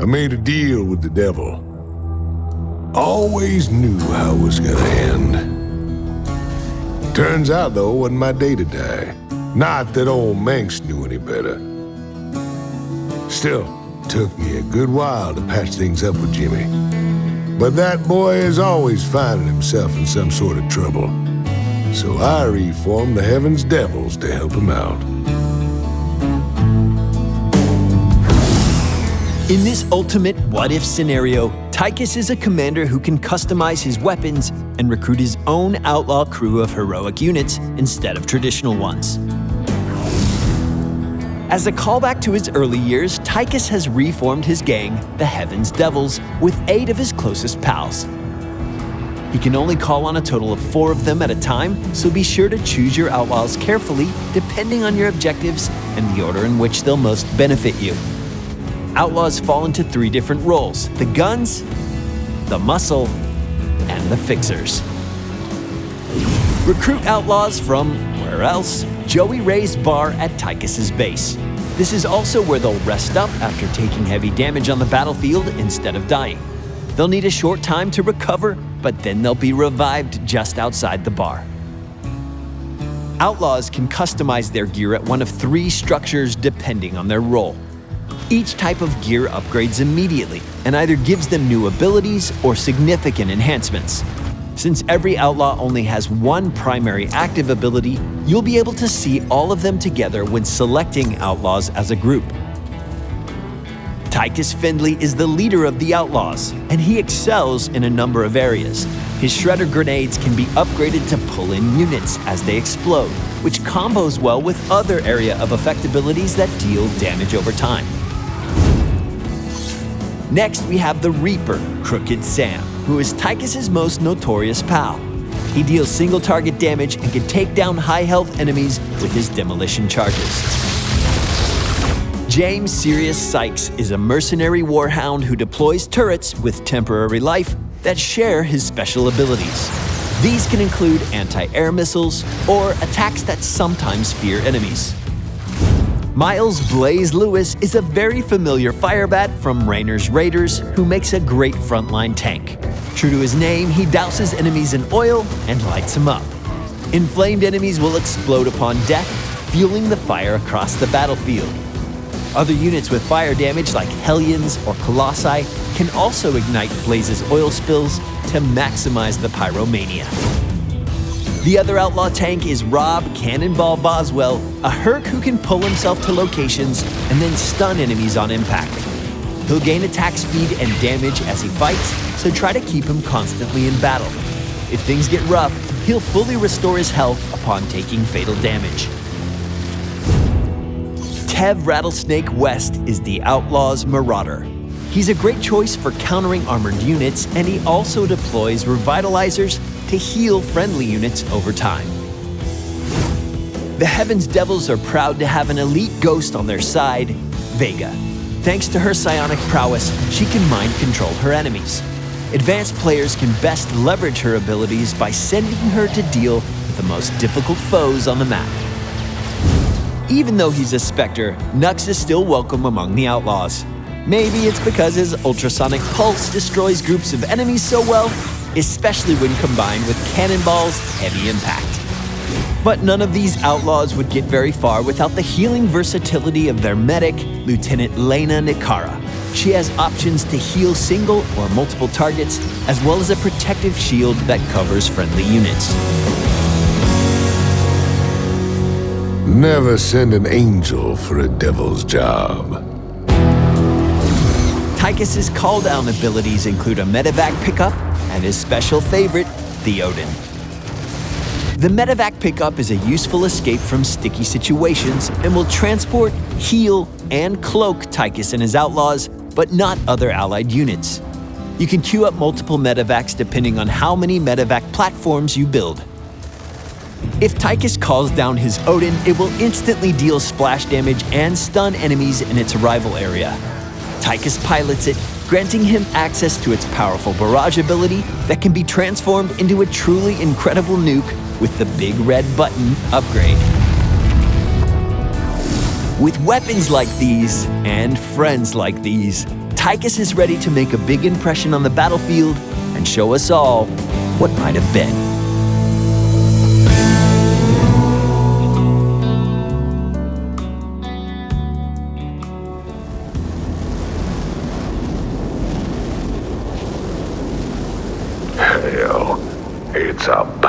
I made a deal with the devil. Always knew how it was gonna end. Turns out, though, it wasn't my day to die. Not that old Manx knew any better. Still, took me a good while to patch things up with Jimmy. But that boy is always finding himself in some sort of trouble. So I reformed the Heaven's Devils to help him out. In this ultimate what-if scenario, Tychus is a commander who can customize his weapons and recruit his own outlaw crew of heroic units instead of traditional ones. As a callback to his early years, Tychus has reformed his gang, the Heaven's Devils, with 8 of his closest pals. He can only call on a total of 4 of them at a time, so be sure to choose your outlaws carefully depending on your objectives and the order in which they'll most benefit you. Outlaws fall into 3 different roles: the guns, the muscle, and the fixers. Recruit outlaws from, where else? Joey Ray's bar at Tychus's base. This is also where they'll rest up after taking heavy damage on the battlefield instead of dying. They'll need a short time to recover, but then they'll be revived just outside the bar. Outlaws can customize their gear at one of 3 structures depending on their role. Each type of gear upgrades immediately and either gives them new abilities or significant enhancements. Since every outlaw only has 1 primary active ability, you'll be able to see all of them together when selecting outlaws as a group. Tychus Findlay is the leader of the outlaws, and he excels in a number of areas. His shredder grenades can be upgraded to pull in units as they explode, which combos well with other area of effect abilities that deal damage over time. Next, we have the Reaper, Crooked Sam, who is Tychus's most notorious pal. He deals single target damage and can take down high health enemies with his demolition charges. James SYRIUS SYKES is a mercenary warhound who deploys turrets with temporary life that share his special abilities. These can include anti-air missiles or attacks that sometimes fear enemies. Miles Blaze Lewis is a very familiar firebat from Raynor's Raiders who makes a great frontline tank. True to his name, he douses enemies in oil and lights them up. Inflamed enemies will explode upon death, fueling the fire across the battlefield. Other units with fire damage like Hellions or Colossi can also ignite Blaze's oil spills to maximize the pyromania. The other outlaw tank is Rob Cannonball Boswell, a Herc who can pull himself to locations and then stun enemies on impact. He'll gain attack speed and damage as he fights, so try to keep him constantly in battle. If things get rough, he'll fully restore his health upon taking fatal damage. Tev Rattlesnake West is the Outlaw's Marauder. He's a great choice for countering armored units, and he also deploys revitalizers to heal friendly units over time. The Heaven's Devils are proud to have an elite ghost on their side, VEGA. Thanks to her psionic prowess, she can mind control her enemies. Advanced players can best leverage her abilities by sending her to deal with the most difficult foes on the map. Even though he's a Spectre, Nux is still welcome among the Outlaws. Maybe it's because his ultrasonic pulse destroys groups of enemies so well, especially when combined with Cannonball's heavy impact. But none of these outlaws would get very far without the healing versatility of their medic, Lieutenant Lena Nikara. She has options to heal single or multiple targets, as well as a protective shield that covers friendly units. Never send an angel for a devil's job. Tychus's call-down abilities include a medevac pickup and his special favorite, the Odin. The medevac pickup is a useful escape from sticky situations and will transport, heal, and cloak Tychus and his outlaws, but not other allied units. You can queue up multiple medevacs depending on how many medevac platforms you build. If Tychus calls down his Odin, it will instantly deal splash damage and stun enemies in its arrival area. Tychus pilots it, granting him access to its powerful barrage ability that can be transformed into a truly incredible nuke with the big red button upgrade. With weapons like these, and friends like these, Tychus is ready to make a big impression on the battlefield and show us all what might have been. Hell, it's a